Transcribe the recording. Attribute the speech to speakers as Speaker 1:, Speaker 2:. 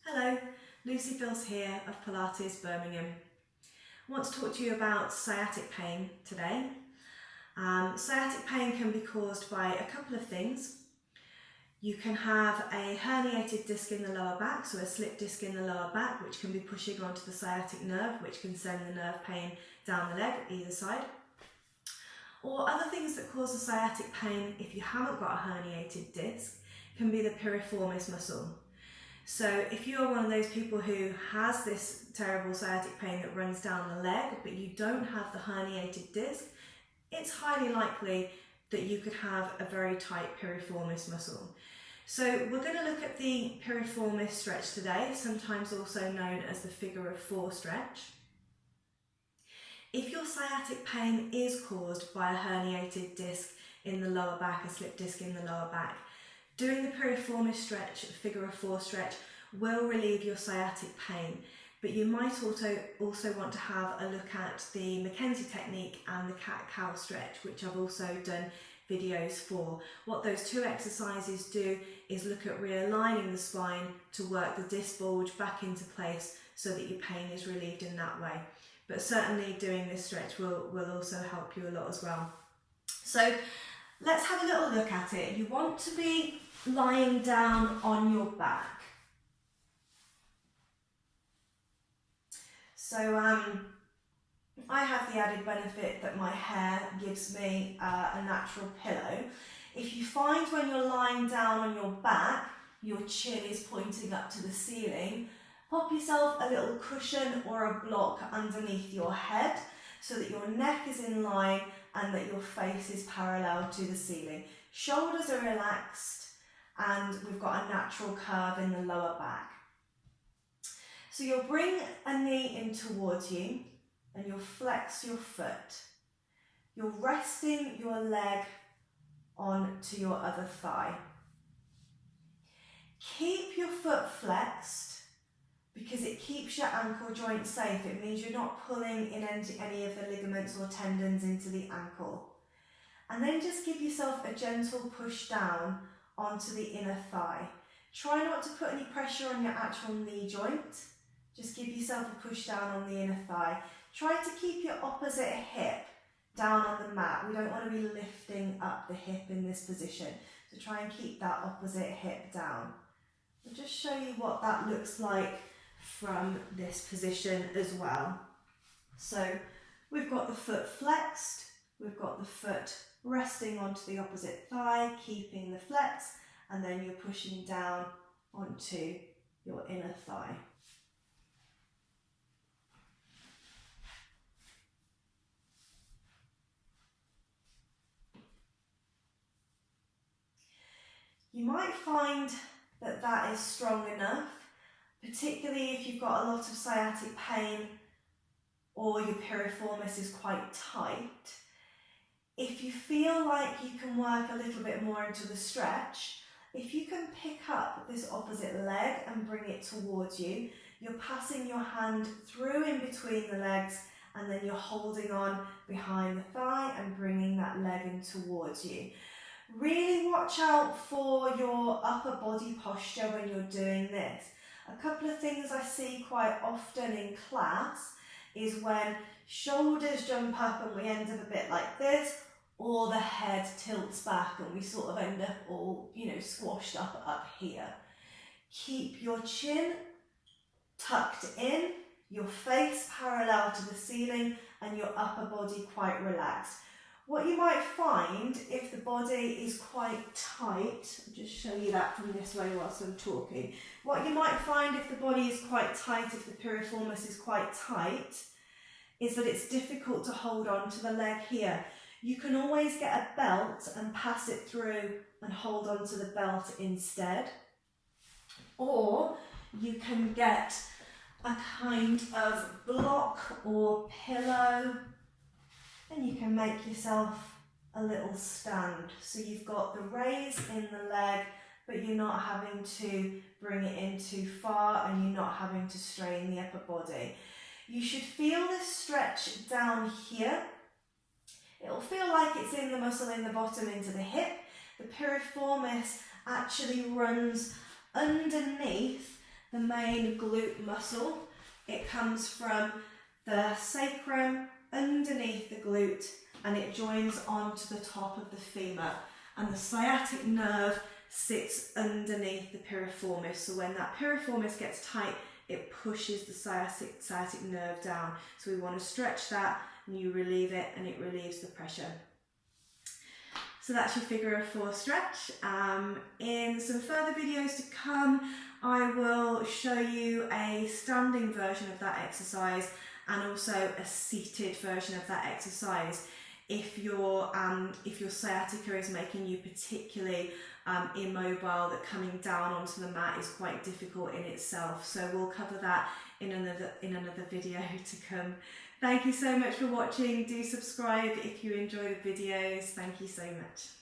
Speaker 1: Hello, Lucy Filce here of Pilates Birmingham. I want to talk to you about sciatic pain today. Sciatic pain can be caused by a couple of things. You can have a herniated disc in the lower back, so a slip disc in the lower back, which can be pushing onto the sciatic nerve, which can send the nerve pain down the leg either side. Or other things that cause the sciatic pain, if you haven't got a herniated disc, can be the piriformis muscle. So if you're one of those people who has this terrible sciatic pain that runs down the leg, but you don't have the herniated disc, it's highly likely that you could have a very tight piriformis muscle. So we're going to look at the piriformis stretch today, sometimes also known as the figure of four stretch. If your sciatic pain is caused by a herniated disc in the lower back, a slip disc in the lower back, doing the piriformis stretch, figure of four stretch, will relieve your sciatic pain, but you might also want to have a look at the Mackenzie technique and the cat-cow stretch, which I've also done videos for. What those two exercises do is look at realigning the spine to work the disc bulge back into place so that your pain is relieved in that way. But certainly doing this stretch will also help you a lot as well. So let's have a little look at it. You want to be lying down on your back. So I have the added benefit that my hair gives me a natural pillow. If you find when you're lying down on your back, your chin is pointing up to the ceiling, pop yourself a little cushion or a block underneath your head so that your neck is in line and that your face is parallel to the ceiling. Shoulders are relaxed and we've got a natural curve in the lower back. So you'll bring a knee in towards you and you'll flex your foot. You're resting your leg onto your other thigh. Keep your foot flexed because it keeps your ankle joint safe. It means you're not pulling in any of the ligaments or tendons into the ankle. And then just give yourself a gentle push down onto the inner thigh. Try not to put any pressure on your actual knee joint. Just give yourself a push down on the inner thigh. Try to keep your opposite hip down on the mat. We don't want to be lifting up the hip in this position. So try and keep that opposite hip down. I'll just show you what that looks like from this position as well. So we've got the foot flexed, we've got the foot resting onto the opposite thigh, keeping the flex, and then you're pushing down onto your inner thigh. You might find that that is strong enough, particularly if you've got a lot of sciatic pain or your piriformis is quite tight. If you feel like you can work a little bit more into the stretch, if you can pick up this opposite leg and bring it towards you, you're passing your hand through in between the legs and then you're holding on behind the thigh and bringing that leg in towards you. Really watch out for your upper body posture when you're doing this. A couple of things I see quite often in class is when shoulders jump up and we end up a bit like this, or the head tilts back and we sort of end up all, squashed up here. Keep your chin tucked in, your face parallel to the ceiling and your upper body quite relaxed. What you might find if the body is quite tight, I'll just show you that from this way whilst I'm talking. What you might find if the body is quite tight, if the piriformis is quite tight, is that it's difficult to hold on to the leg here. You can always get a belt and pass it through and hold on to the belt instead. Or you can get a kind of block or pillow and you can make yourself a little stand. So you've got the raise in the leg, but you're not having to bring it in too far and you're not having to strain the upper body. You should feel this stretch down here. It'll feel like it's in the muscle in the bottom into the hip. The piriformis actually runs underneath the main glute muscle. It comes from the sacrum underneath the glute and it joins onto the top of the femur, and the sciatic nerve sits underneath the piriformis. So when that piriformis gets tight, it pushes the sciatic nerve down. So we want to stretch that, and you relieve it, and it relieves the pressure. So that's your figure of 4 stretch. In some further videos to come, I will show you a standing version of that exercise and also a seated version of that exercise if your sciatica is making you particularly immobile, that coming down onto the mat is quite difficult in itself. So we'll cover that in another video to come. Thank you so much for watching. Do subscribe if you enjoy the videos. Thank you so much.